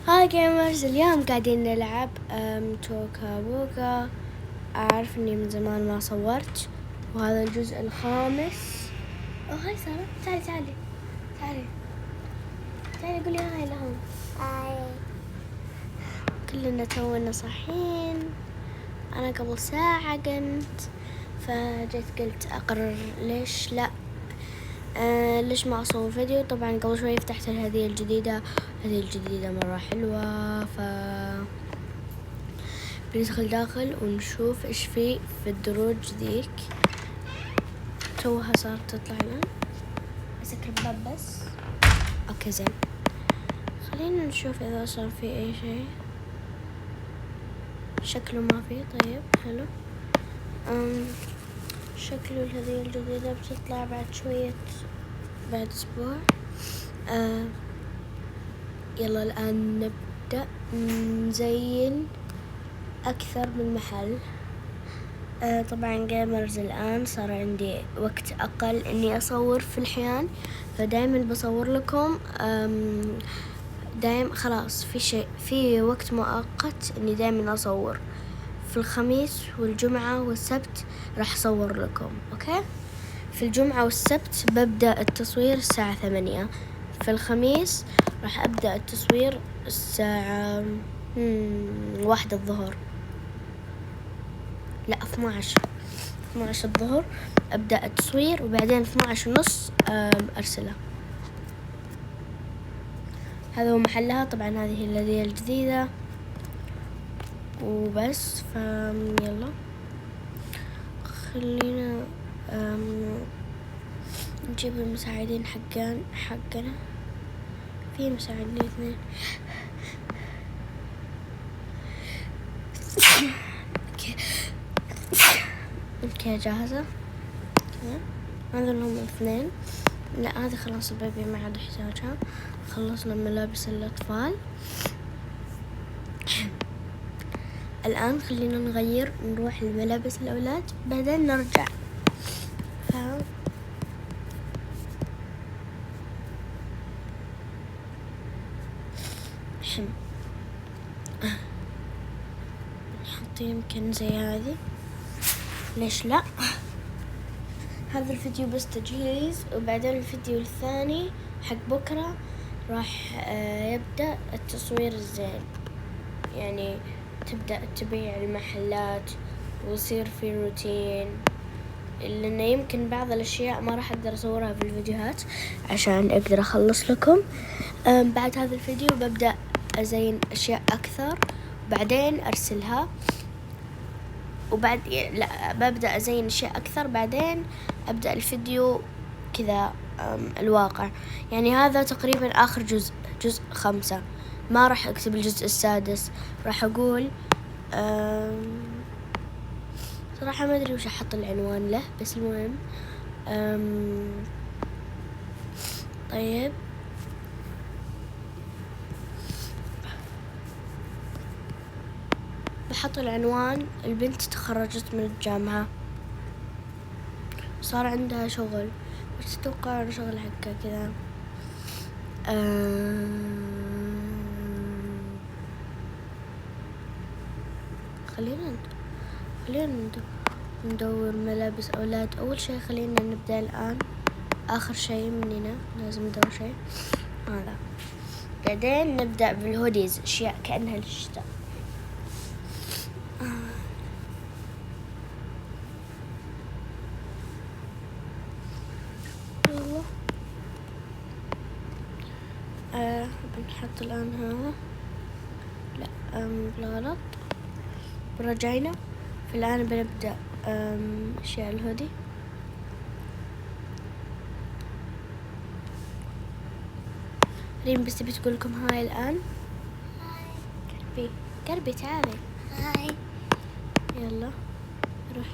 هاي جيمرز، اليوم قاعدين نلعب توكا بوكا. أعرف إني من زمان ما صورت، وهذا الجزء الخامس. هاي سارة، تعالي قولي هاي لهم. هاي. كلنا تونا صاحيين. أنا قبل ساعة قمت، فجيت قلت أقرر ليش لا، ليش ما أصور فيديو. طبعا قبل شوي فتحت الهدية الجديدة مرة حلوة، بندخل داخل ونشوف إيش في الدروج ذيك. توها صارت تطلع لنا. أسكر الباب بس. أوكي زين، خلينا نشوف إذا صار في أي شيء. شكله ما في. طيب حلو. شكله الهدية الجديدة بتطلع بعد شوية، بعد أسبوع. يلا الآن نبدأ نزين أكثر من محل. طبعا جيمرز، الآن صار عندي وقت أقل إني أصور في الحيان، فدايما بصور لكم. دايم خلاص في وقت مؤقت إني دايما أصور. في الخميس والجمعة والسبت راح أصور لكم. أوكي، في الجمعة والسبت ببدأ التصوير الساعة 8. في الخميس راح أبدأ التصوير الساعة 1 الظهر. لا 12 الظهر أبدأ التصوير، وبعدين 12:30 أرسله. هذا هو محلها. طبعا هذه الهدية الجديدة وبس. يلا خلينا نجيب المساعدين حقنا. في مساعدين 2. اوكي جاهزة. هذا هم 2. لا هذه خلاص البيبي ما عاد يحتاجها. خلصنا ملابس الأطفال. الآن خلينا نغير، نروح لملابس الأولاد بعدين نرجع. نحط يمكن زي هذه، ليش لا. هذا الفيديو بس تجهيز، وبعدين الفيديو الثاني حق بكرة راح يبدأ التصوير الزين. يعني تبدأ تبيع المحلات ويصير في روتين، لأنه يمكن بعض الأشياء ما راح أقدر أصورها في الفيديوهات عشان أقدر أخلص لكم. بعد هذا الفيديو ببدأ أزين أشياء أكثر، وبعدين أرسلها. ببدأ أزين أشياء أكثر، بعدين أبدأ الفيديو كذا الواقع. يعني هذا تقريبا آخر جزء 5. ما راح أكتب الجزء السادس، راح أقول صراحة ما أدري وش أحط العنوان له، بس المهم طيب بحط العنوان. البنت تخرجت من الجامعة، صار عندها شغل. وش تتوقع الشغل حقها كذا؟ خلينا ندور ملابس أولاد. أول شيء خلينا نبدأ الآن. آخر شيء مننا لازم ندور شيء هذا، بعدين نبدأ بالهوديز، أشياء كأنها للشتاء. بنحط الآن هذا. لا بالغلط، برجعنا. الآن بنبدأ أشياء الهودي. ريم بس تبي تقول لكم هاي الآن. هاي قربي تعالي. هاي. يلا روح.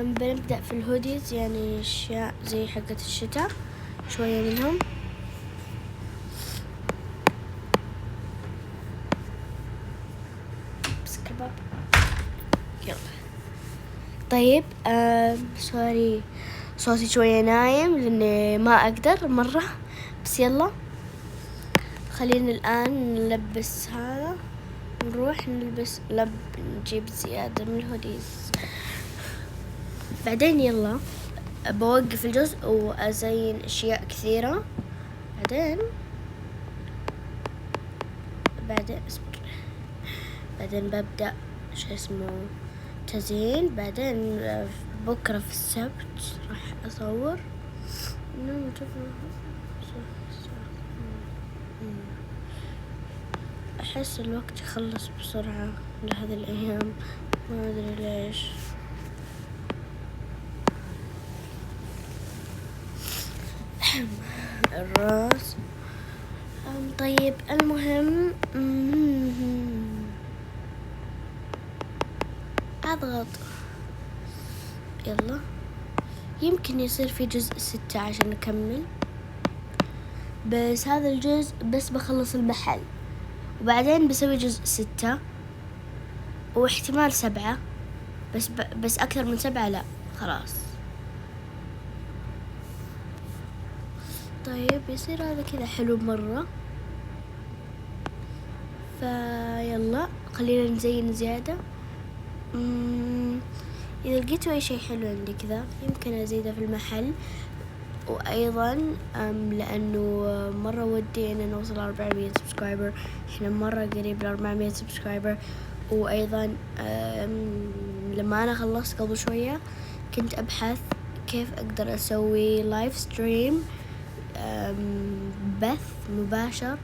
بنبدأ في الهوديز، يعني أشياء زي حقة الشتاء، شوية منهم. بس كباب. يلا طيب. سوري صوتي شوية نايم لأني ما أقدر مرة، بس يلا خلينا الآن نلبس هذا، نروح نلبس نجيب زيادة من الهوديز. بعدين يلا بوقف الجزء وأزين أشياء كثيرة. بعدين ببدأ شو اسمه تزيين. بعدين بكرة في السبت راح أصور. أحس الوقت يخلص بسرعة لهذه الأيام، ما أدري ليش. الراس. طيب المهم أضغط. يلا يمكن يصير في جزء 6 عشان نكمل، بس هذا الجزء بس بخلص المحل، وبعدين بسوي جزء 6 واحتمال 7، بس أكثر من 7 لا خلاص. طيب يصير هذا كذا حلو مرة. فيلا خلينا نزين زيادة. إذا لقيتوا أي شيء حلو عندي كذا يمكن أزيده في المحل. وأيضا لأنه مرة ودي أن نوصل 400 سبسكرايبر، إحنا مرة قريب ل 400 سبسكرايبر. وأيضا لما أنا خلصت قبل شوية كنت أبحث كيف أقدر أسوي لايف ستريم، بث مباشر.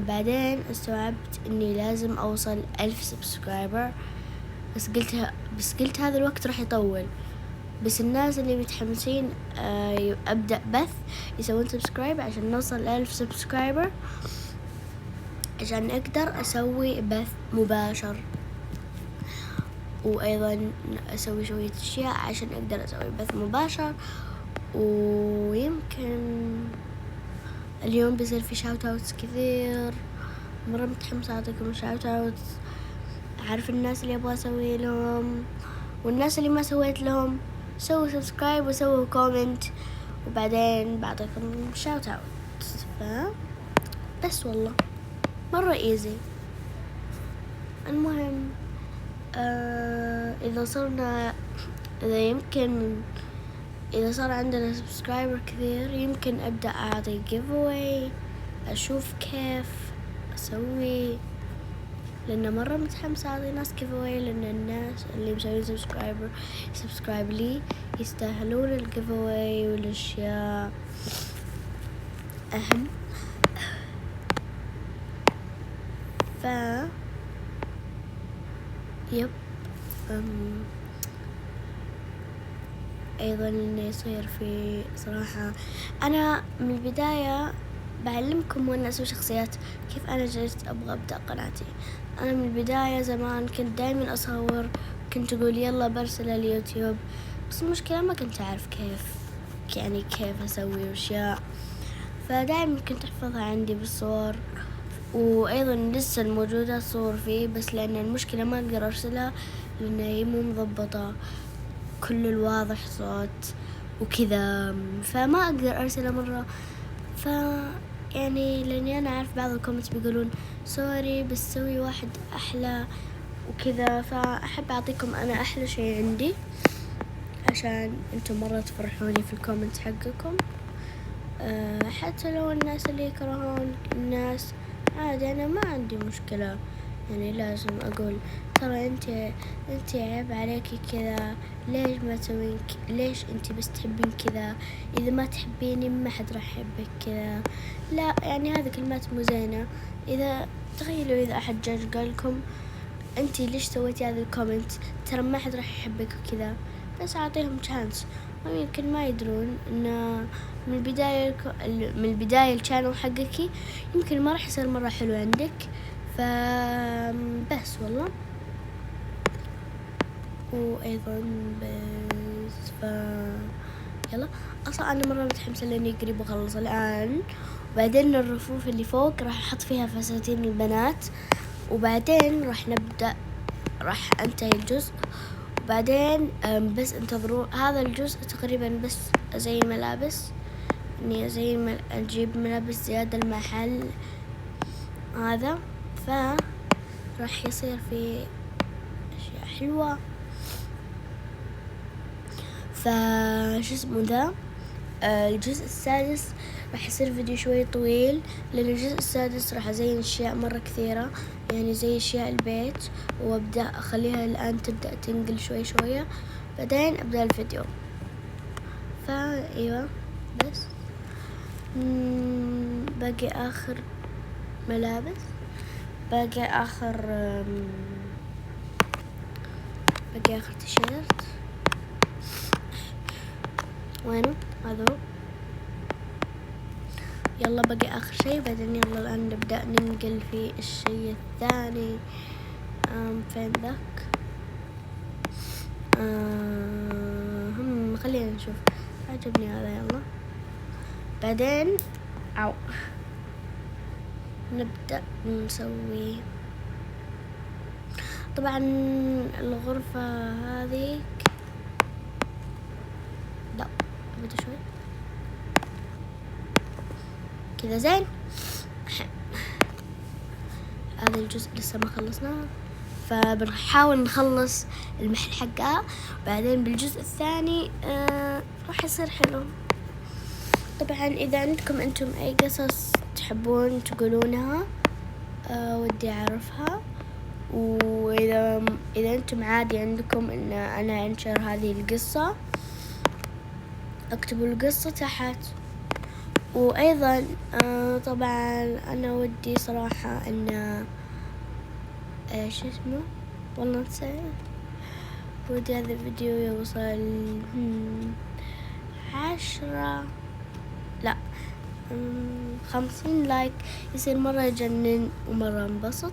بعدين استوعبت إني لازم أوصل 1000 سبسكرايبر، بس قلت هذا الوقت راح يطول. بس الناس اللي متحمسين أبدأ بث يسوون سبسكرايب عشان نوصل 1000 سبسكرايبر، عشان أقدر أسوي بث مباشر. وأيضا أسوي شوية أشياء عشان أقدر أسوي بث مباشر. ويمكن اليوم بيصير في شاوت اوتس كثير، مرة متحمسة أعطيكم شاوت اوتس. أعرف الناس اللي أبغى أسوي لهم، والناس اللي ما سويت لهم سووا سبسكرايب وسووا كومنت، وبعدين بعطيكم شاوت اوت. بس والله مرة ايزي. المهم إذا صار عندنا سبسكرايبر كثير يمكن أبدأ أعطي giveaway، أشوف كيف أسوي، لأن مرة متحمسة أعطي ناس giveaway، لأن الناس اللي مسوين سبسكرايب لي يستاهلون الgiveaway والأشياء أهم. يب أيضا إنه يصير في صراحة. أنا من البداية بعلمكم وأنا أسوي شخصيات كيف أنا جلست أبغى أبدأ قناتي. أنا من البداية زمان كنت دايما أصور، كنت أقول يلا برسل اليوتيوب، بس المشكلة ما كنت أعرف كيف أسوي أشياء، فدايما كنت أحفظها عندي بالصور. وأيضا لسه الموجودة صور فيه، بس لأن المشكلة ما أقدر أرسلها لأن هي مو مضبطة كل الواضح صوت وكذا، فما أقدر أرسلها مرة. يعني لأني أنا أعرف بعض الكومنتس بيقولون سوري بس سوي واحد أحلى وكذا، فأحب أعطيكم أنا أحلى شيء عندي عشان أنتم مرة تفرحوني في الكومنت حقكم. حتى لو الناس اللي يكرهون الناس عادي، أنا ما عندي مشكلة. يعني لازم أقول ترى أنت عيب عليكي كذا، ليش ما تسوين ليش أنت بس تحبين كذا، إذا ما تحبيني ما حد راح يحبك كذا. لا يعني هذه كلمات مو زينة. تخيلوا إذا أحد جاء قالكم أنت ليش سويتي هذا الكومنت، ترى ما حد راح يحبك وكذا، بس أعطيهم تشانس. ويمكن ما يدرون إن من البداية الشانل حقك يمكن ما راح يصير مرة حلو عندك. بس والله وأيضا بس يلا أصلا أنا مرة متحمسة لأني قريب أخلص الآن. وبعدين الرفوف اللي فوق راح أحط فيها فساتين البنات، وبعدين راح أنتهي الجزء. وبعدين بس انتظروا هذا الجزء تقريبا بس زي ملابس، إني أجيب ملابس زيادة المحل هذا، راح يصير في أشياء حلوة. شو اسمه ذا، الجزء السادس راح يصير فيديو شوي طويل، لأن الجزء السادس راح أزين أشياء مرة كثيرة، يعني زي أشياء البيت، وأبدأ أخليها الآن تبدأ تنقل شوي شوية، بعدين أبدأ الفيديو. أيوة بس باقي آخر ملابس، باقي آخر تيشيرت. وينه هذا؟ يلا باقي آخر شيء، بعدين يلا الآن نبدأ ننقل في الشيء الثاني. فين ذاك؟ خلينا نشوف، عجبني هذا. يلا بعدين نبدأ نسوي طبعا الغرفة هذيك. لا بدي شوي كذا زين. هذا الجزء لسه ما خلصناه، فبنحاول نخلص المحل حقها، بعدين بالجزء الثاني راح يصير حلو. طبعا إذا عندكم أنتم أي قصص تحبون تقولونها ودي أعرفها، وإذا أنتم عادي عندكم إن أنا أنشر هذه القصة، اكتبوا القصة تحت. وأيضا طبعا أنا ودي صراحة إن شو اسمه، والله نسيت، ودي هذا الفيديو يوصل 50 لايك، يصير مرة يجنن ومرة انبسط.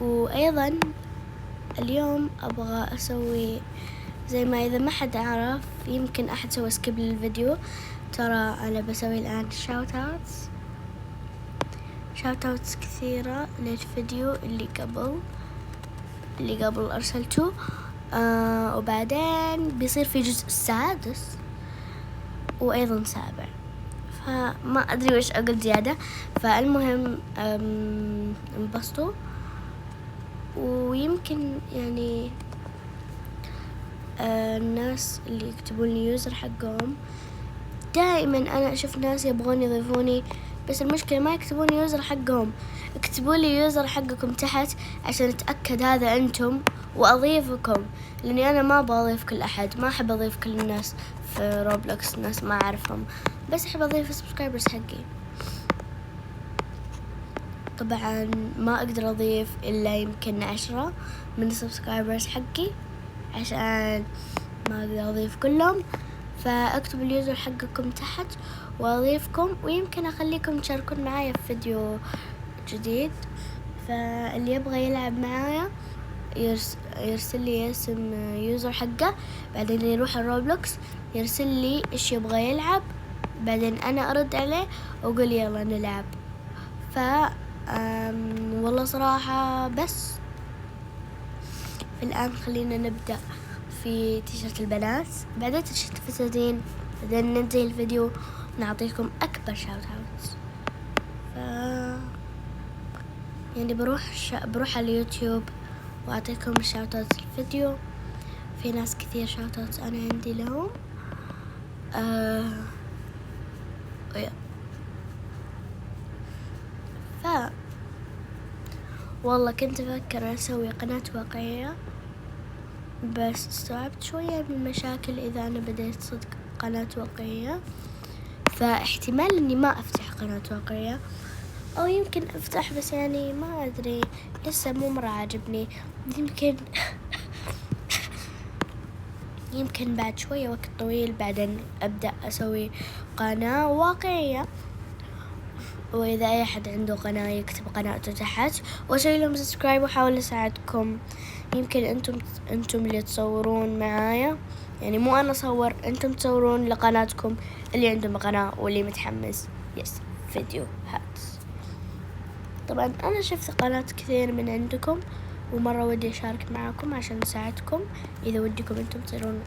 وأيضا اليوم أبغى أسوي زي ما إذا ما حد عرف، يمكن أحد سوى سكيب للفيديو، ترى أنا بسوي الآن شاوت اوتس كثيرة للفيديو اللي قبل أرسلته. وبعدين بيصير في جزء سادس وأيضا سابع، فما أدري وش أقول زيادة. فالمهم انبسطوا، ويمكن يعني الناس اللي يكتبون لي يوزر حقهم، دائما أنا أشوف ناس يبغون يضيفوني، بس المشكلة ما يكتبون يوزر حقهم. اكتبوا لي يوزر حقكم تحت عشان أتأكد هذا أنتم وأضيفكم، لأني أنا ما بضيف كل أحد، ما أحب أضيف كل الناس في روبلوكس، ناس ما أعرفهم، بس أحب أضيف السبسكرايبرز حقي. طبعا ما أقدر أضيف إلا يمكن 10 من السبسكرايبرز حقي، عشان ما أقدر أضيف كلهم. فاكتبوا اليوزر حقكم تحت وأضيفكم، ويمكن أخليكم تشاركون معايا في فيديو جديد. فاللي يبغى يلعب معايا يرسل لي اسم يوزر حقه، بعدين يروح الروبلوكس يرسل لي إيش يبغى يلعب، بعدين أنا أرد عليه وأقول يلا نلعب. والله صراحة بس الآن خلينا نبدأ في تيشيرت البنات، بعدين تيشيرت الفساتين، بعدين ننتهي الفيديو ونعطيكم أكبر شاوت اوت. يعني بروح على اليوتيوب وأعطيكم الشاوت اوت الفيديو. في ناس كثير شاوت اوت أنا عندي لهم. والله كنت أفكر أسوي قناة واقعية، بس استوعبت شوية من المشاكل إذا أنا بديت صدق قناة واقعية، فاحتمال إني ما أفتح قناة واقعية، أو يمكن أفتح بس يعني ما أدري، لسه مو مرة عاجبني. يمكن بعد شوية وقت طويل بعدين أبدأ أسوي قناة واقعية. وإذا أي أحد عنده قناة يكتب قناته تحت وأسوي لهم سبسكرايب وأحاول أساعدكم. يمكن أنتم اللي تصورون معايا، يعني مو أنا أصور، أنتم تصورون لقناتكم اللي عندهم قناة واللي متحمس فيديو هات. طبعا أنا شفت قناة كثير من عندكم ومرة ودي أشارك معاكم عشان أساعدكم. إذا ودكم أنتم تصيرون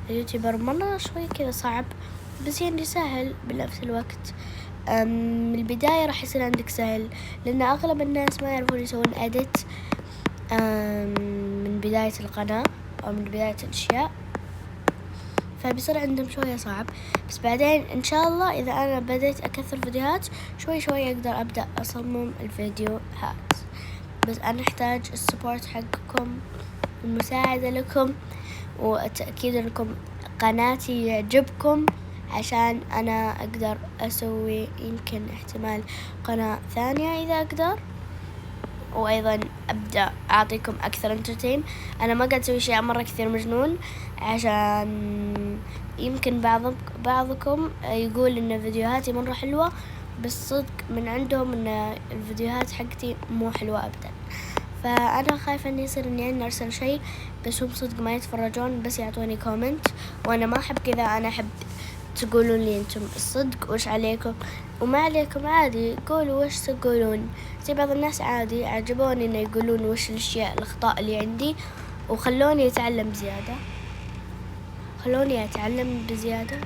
اليوتيوبر مرة شوي كذا صعب، بس يعني سهل بنفس الوقت. من البداية راح يصير عندك سهل، لأن أغلب الناس ما يعرفون يسوون إديت من بداية القناة أو من بداية الأشياء، فبيصير عندهم شوية صعب. بس بعدين إن شاء الله إذا أنا بديت أكثر فيديوهات شوي شوي أقدر أبدأ أصمم الفيديوهات، بس أنا أحتاج السبورت حقكم، المساعدة لكم، والتأكيد أنكم قناتي يعجبكم عشان أنا أقدر أسوي يمكن احتمال قناة ثانية إذا أقدر، وأيضا أبدأ أعطيكم أكثر انترتين. أنا ما قاعد أسوي شيء مرة كثير مجنون، عشان يمكن بعضكم يقول إن فيديوهاتي مرة حلوة، بس صدق من عندهم إن الفيديوهات حقتي مو حلوة أبدا. فأنا خايفة إن يصير إني أنا أرسل شيء بس هم صدق ما يتفرجون، بس يعطوني كومنت، وأنا ما أحب كذا. أنا أحب تقولون لي أنتم الصدق وش عليكم وما عليكم، عادي قولوا وش تقولون. زي بعض الناس عادي عجبوني إنه يقولون وش الأشياء الأخطاء اللي عندي، وخلوني أتعلم زيادة، خلوني أتعلم بزيادة،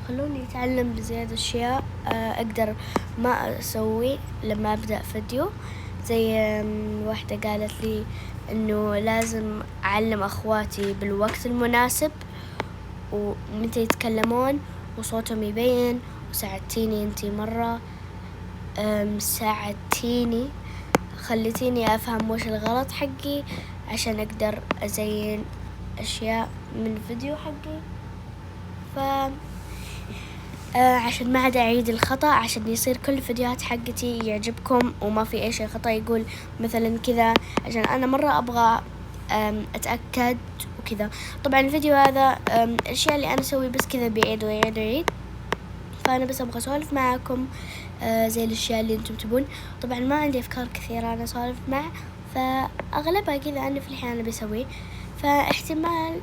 خلوني أتعلم بزيادة أشياء أقدر ما أسوي لما أبدأ فيديو. زي واحدة قالت لي إنه لازم أعلم أخواتي بالوقت المناسب ومتى يتكلمون وصوتهم يبين، وساعدتيني أنتي مرة، ساعدتيني، خليتيني أفهم وش الغلط حقي عشان أقدر أزين أشياء من الفيديو حقي. عشان ما عاد أعيد الخطأ، عشان يصير كل الفيديوهات حقتي يعجبكم وما في أي شيء خطأ يقول مثلا كذا، عشان أنا مرة أبغى أتأكد وكذا. طبعا الفيديو هذا الأشياء اللي أنا أسوي بس كذا بيعيد ويعيد ويعيد، فأنا بس أبغى أسولف معاكم زي الأشياء اللي أنتم تبون. طبعا ما عندي أفكار كثيرة أنا أسولف مع، فأغلبها كذا أنا في الحين أنا بسوي. فاحتمال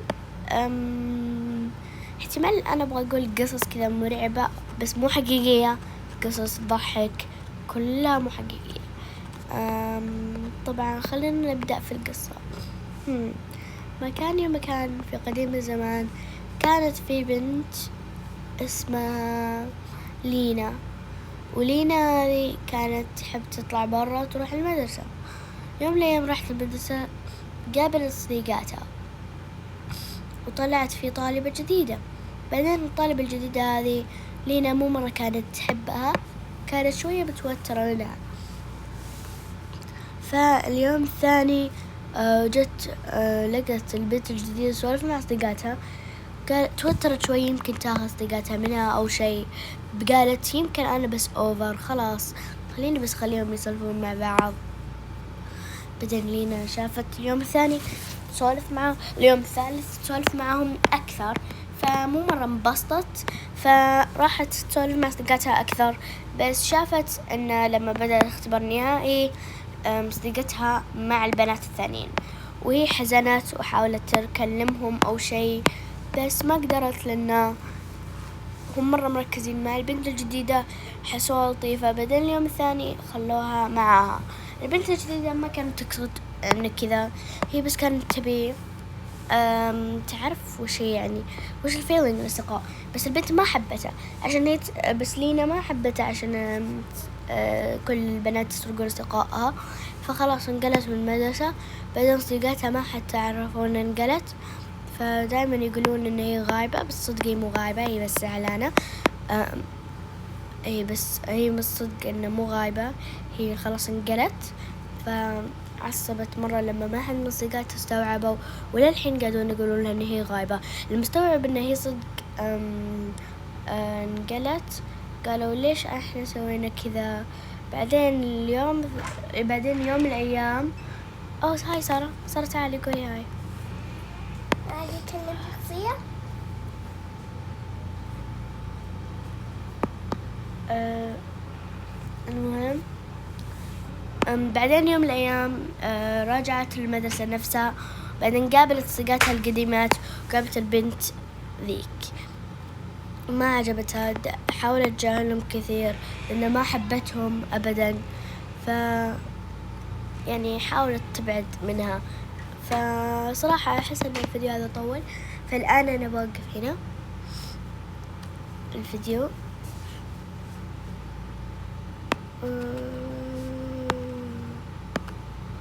احتمال أنا أبغى أقول قصص كذا مرعبة بس مو حقيقية، قصص ضحك كلها مو حقيقية. طبعا خلينا نبدأ في القصة. مكان في قديم الزمان كانت في بنت اسمها لينا، ولينا هذه كانت تحب تطلع برا تروح المدرسة. يوم ليوم راحت المدرسة قابلت صديقاتها وطلعت في طالبة جديدة. بعدين الطالبة الجديدة هذه لينا مو مرة كانت تحبها، كانت شوية متوترة منها. فاليوم الثاني جت لقت البنت الجديدة سولفت مع صديقاتها، توترت شوي يمكن تاخذ صديقاتها منها أو شيء، قالت يمكن أنا بس أوفر، خلاص خليني بس خليهم يسولفون مع بعض. بعدين لينا شافت اليوم الثاني تسولف معه، اليوم الثالث تسولف معهم أكثر، فمو مرة انبسطت، فراحت تسولف مع صديقاتها أكثر. بس شافت أن لما بدأ الاختبار النهائي صديقتها مع البنات الثانيين، وهي حزنت وحاولت تكلمهم أو شيء بس ما قدرت، لأن هم مرة مركزين مع البنت الجديدة، حسوها لطيفة. بعدين اليوم الثاني خلوها معها. البنت الجديدة ما كانت تقصد إن كذا، هي بس كانت تبي تعرف وش هي يعني وش الفيلينج الأصدقاء، بس البنت ما حبتها عشان هي بس لينا ما حبتها عشان كل البنات يسرقون أصدقائها، فخلاص انقلت من المدرسة. بعدين صديقاتها ما حتى عرفون انقلت، فدائما يقولون إن هي غايبة، بس صدق هي مو غايبة، هي بس زعلانة. هي بس صدق إنه مو غايبة، هي خلاص انقلت. فعصبت مرة لما ما حد من صديقاتها استوعبوا، وللحين قاعدون يقولون لها إن هي غايبة. المستوعب إن هي صدق انقلت قالوا ليش احنا سوينا كذا. بعدين يوم من الأيام هاي سارة تعالي قولي هاي. عادي أكلم شخصية. المهم بعدين يوم من الأيام راجعت المدرسة نفسها، بعدين قابلت صديقاتها القديمات وقابلت البنت ذيك، ما عجبتها، حاولت تجاهلهم كثير لأنه ما حبتهم أبدا، يعني حاولت تبعد منها. فصراحة أحس أن الفيديو هذا طول، فالآن أنا بوقف هنا. الفيديو.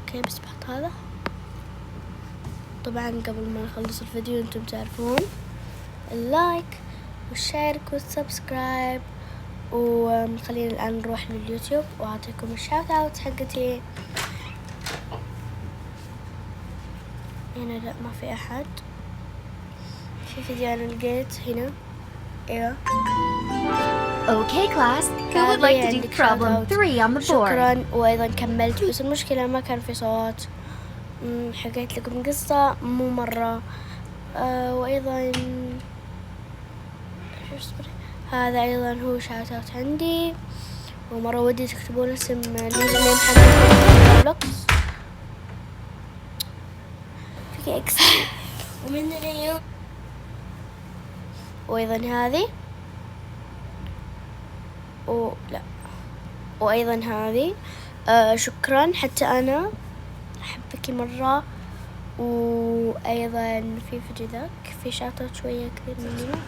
اوكي بس بحط هذا. طبعا قبل ما نخلص الفيديو انتم تعرفون اللايك والشير والسبسكرايب. وخلينا الآن نروح لليوتيوب وأعطيكم الشاوت اوت حقتي. هنا لا ما في أحد. في فيديو أنا لقيت هنا. ايوه. Okay, class. Who would like to do problem 3 on the board? شكرا. وأيضا كملت بس المشكلة ما كان في صوت. حكيت لكم قصة مو مرة. وأيضا هذا أيضا هو شاوت اوت عندي. ومرة ودي تكتبون اسم اليوزر نيم حقكم بلوكس في اكس. ومن اليوم وأيضا هذه لا وأيضا هذه. شكرا حتى أنا أحبك مرة. وأيضا في فيديو ذاك في شاطات شوية كثير مننا.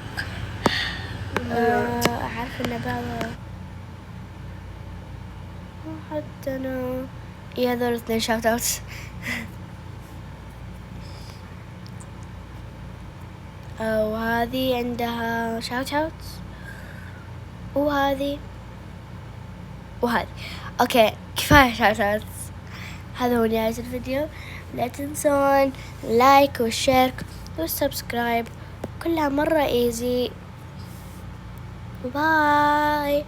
أعرف إن بعض حتى أنا هذول 2 شاوت اوت. وهذه عندها شاوت اوت وهذه اوكي كفاية شاوت اوت. هذا هو نهاية الفيديو. لا تنسون لايك والشير والسبسكرايب كلها مرة ايزي. باي.